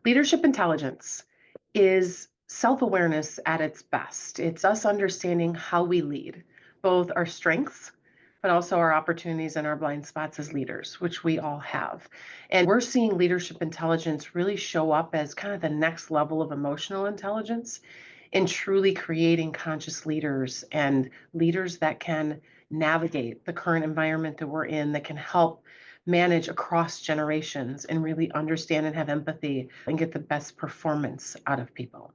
Leadership intelligence is self awareness at its best. It's us understanding how we lead, both our strengths, but also our opportunities and our blind spots as leaders, which we all have. And we're seeing leadership intelligence really show up as kind of the next level of emotional intelligence in truly creating conscious leaders and leaders that can navigate the current environment that we're in, that can help manage across generations and really understand and have empathy and get the best performance out of people.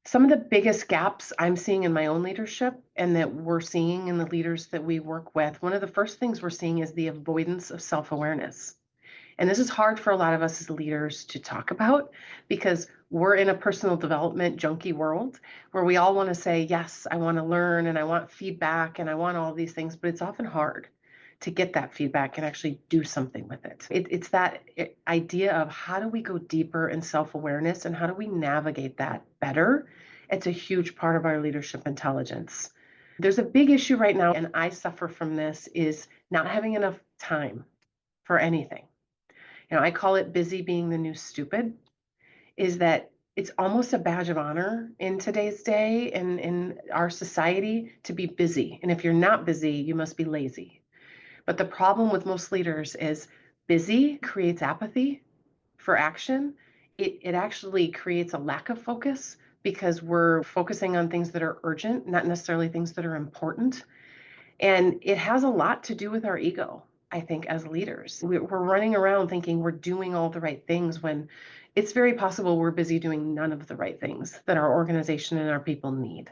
Some of the biggest gaps I'm seeing in my own leadership and that we're seeing in the leaders that we work with, one of the first things we're seeing is the avoidance of self awareness. And this is hard for a lot of us as leaders to talk about because we're in a personal development junkie world where we all want to say, yes, I want to learn and I want feedback and I want all these things, but it's often hard to get that feedback and actually do something with it. It's that idea of how do we go deeper in self awareness and how do we navigate that better? It's a huge part of our leadership intelligence. There's a big issue right now, and I suffer from this, is not having enough time for anything. I call it busy being the new stupid, is that it's almost a badge of honor in today's day and in our society to be busy. And if you're not busy, you must be lazy. But the problem with most leaders is busy creates apathy for action. It actually creates a lack of focus because we're focusing on things that are urgent, not necessarily things that are important. And it has a lot to do with our ego, I think, as leaders. We're running around thinking we're doing all the right things when it's very possible we're busy doing none of the right things that our organization and our people need.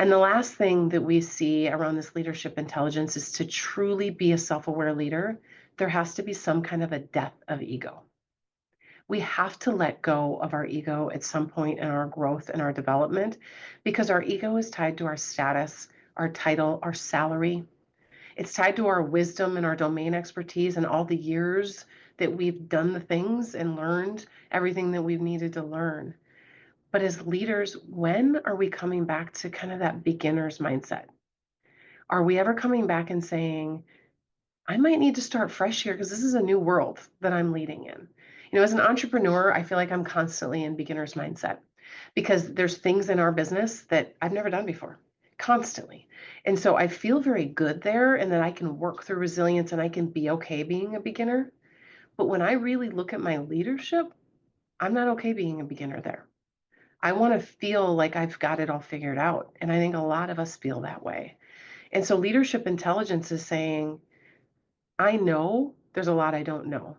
And the last thing that we see around this leadership intelligence is to truly be a self aware leader, there has to be some kind of a death of ego. We have to let go of our ego at some point in our growth and our development because our ego is tied to our status, our title, our salary. It's tied to our wisdom and our domain expertise and all the years that we've done the things and learned everything that we've needed to learn. But as leaders, when are we coming back to kind of that beginner's mindset? Are we ever coming back and saying, I might need to start fresh here because this is a new world that I'm leading in? As an entrepreneur, I feel like I'm constantly in beginner's mindset because there's things in our business that I've never done before, constantly. And so I feel very good there and that I can work through resilience and I can be okay being a beginner. But when I really look at my leadership, I'm not okay being a beginner there. I want to feel like I've got it all figured out. And I think a lot of us feel that way. And so leadership intelligence is saying, I know there's a lot I don't know.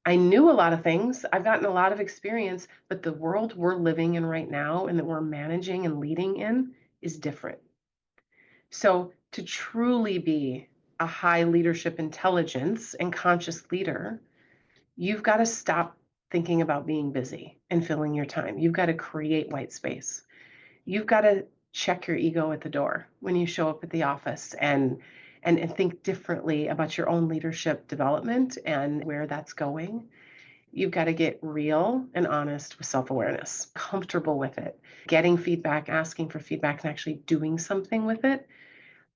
I knew a lot of things. I've gotten a lot of experience, but the world we're living in right now and that we're managing and leading in is different. So to truly be a high leadership intelligence and conscious leader, you've got to stop thinking about being busy and filling your time. You've got to create white space. You've got to check your ego at the door when you show up at the office and think differently about your own leadership development and where that's going. You've got to get real and honest with self-awareness, comfortable with it, getting feedback, asking for feedback, and actually doing something with it.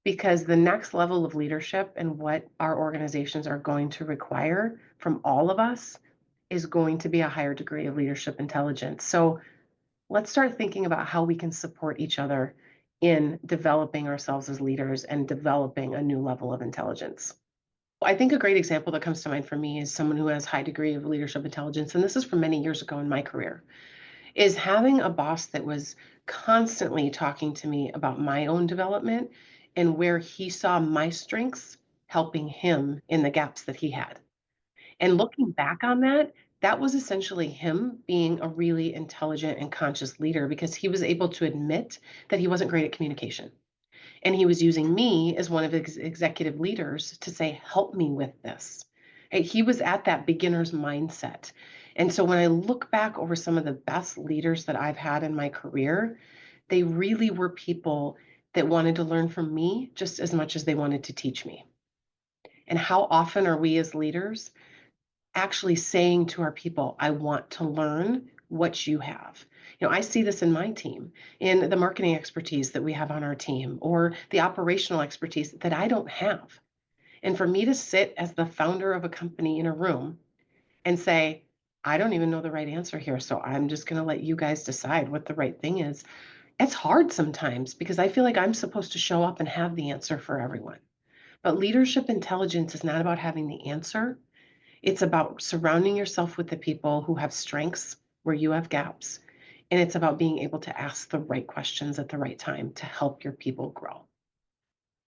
Because the next level of leadership and what our organizations are going to require from all of us is going to be a higher degree of leadership intelligence. So let's start thinking about how we can support each other in developing ourselves as leaders and developing a new level of intelligence. I think a great example that comes to mind for me is someone who has high degree of leadership intelligence, and this is from many years ago in my career, is having a boss that was constantly talking to me about my own development and where he saw my strengths helping him in the gaps that he had. And looking back on that, that was essentially him being a really intelligent and conscious leader because he was able to admit that he wasn't great at communication. And he was using me as one of his executive leaders to say, help me with this. He was at that beginner's mindset. And so when I look back over some of the best leaders that I've had in my career, they really were people that wanted to learn from me just as much as they wanted to teach me. And how often are we as leaders actually saying to our people, I want to learn what you have? I see this in my team, in the marketing expertise that we have on our team, or the operational expertise that I don't have. And for me to sit as the founder of a company in a room and say, I don't even know the right answer here. So I'm just going to let you guys decide what the right thing is. It's hard sometimes because I feel like I'm supposed to show up and have the answer for everyone. But leadership intelligence is not about having the answer. It's about surrounding yourself with the people who have strengths where you have gaps. And it's about being able to ask the right questions at the right time to help your people grow.